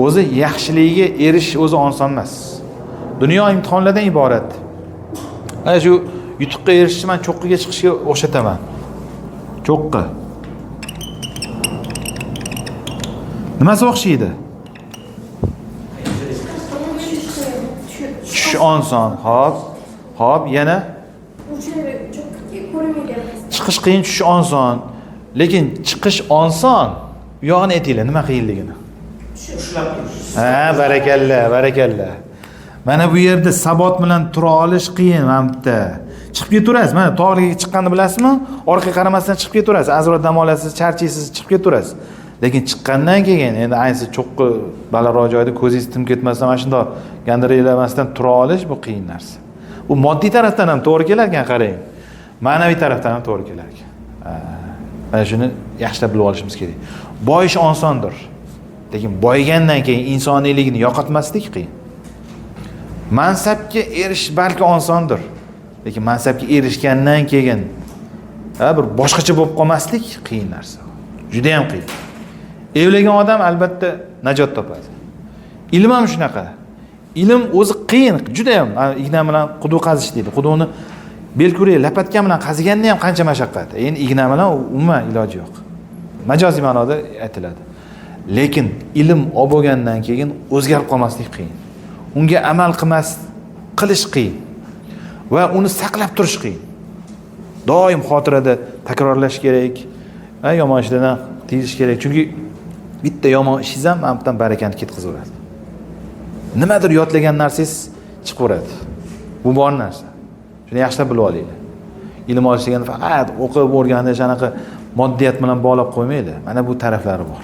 o'zi yaxshiligiga erishish o'zi oson emas. Dunyo imtihonlardan iborat. Ana shu yutuqqa erishishni men cho'qqiga chiqishga o'xshataman. Cho'qqi. Nimasi o'xshaydi? Tushish oson. Hop, yana chiqish qiyin, tushish oson. Lekin chiqish oson. Bu yog'ini aytinglar, nima qiyinligini? Ushlab turish. Ha, barakalla. Mana bu yerda sabot bilan tura olish qiyin mana bu yerda. Chiqib ketaverasiz. Mana tog'ga chiqqanini bilasizmi? Orqaga qaramasdan chiqib ketaverasiz. Azroq dam olasiz, charchaysiz, chiqib ketaverasiz. Lekin chiqqandan keyin endi ayniqsa cho'qqi balandroq joyda ko'zingiz tim ketmasdan mana shunday gandiraylamasdan tura olish bu qiyin narsa. Bu moddiy tarafdan ham to'g'ri kelar ekan, qarang. Ma'naviy tarafdan ham to'g'ri kelar ekan. Mana shuni yaxshilab bilib olishimiz kerak. Boyish osondir. Lekin boygandan keyin insoniyligini yo'qotmaslik qiyin. Mansabga erishish balki osondir. Lekin mansabga erishgandan keyin bir boshqacha bo'lib qolmaslik qiyin narsa. Juda ham qiyin. Evlagan odam albatta najot topadi. Ilm ham shunaqa. Ilm o'zi qiyin, juda ham igna bilan quduq qazish deydi. Quduqni belkurak lapatgan bilan qaziganda ham qancha mashaqqat. Endi igna bilan umuman iloji yo'q. Majoziy ma'noda aytiladi. Lekin ilm olib bo'lgandan keyin o'zgarib qolmaslik qiyin. Unga amal qilish qiyin va uni saqlab turish qiyin. Doim xotirada takrorlash kerak, yomon ishlardan tiyilish kerak. Chunki bitta yomon ishingiz ham hamdan barakani ketkazaveradi. Nimadir yodlagan narsangiz chiqaveradi. Bu bor narsa. Shuni yaxshilab bilib olinglar. Ilm olish degani faqat o'qib o'rganish, anaqa moddiyat bilan bog'lab qo'ymaydi. Mana bu taraflari bor.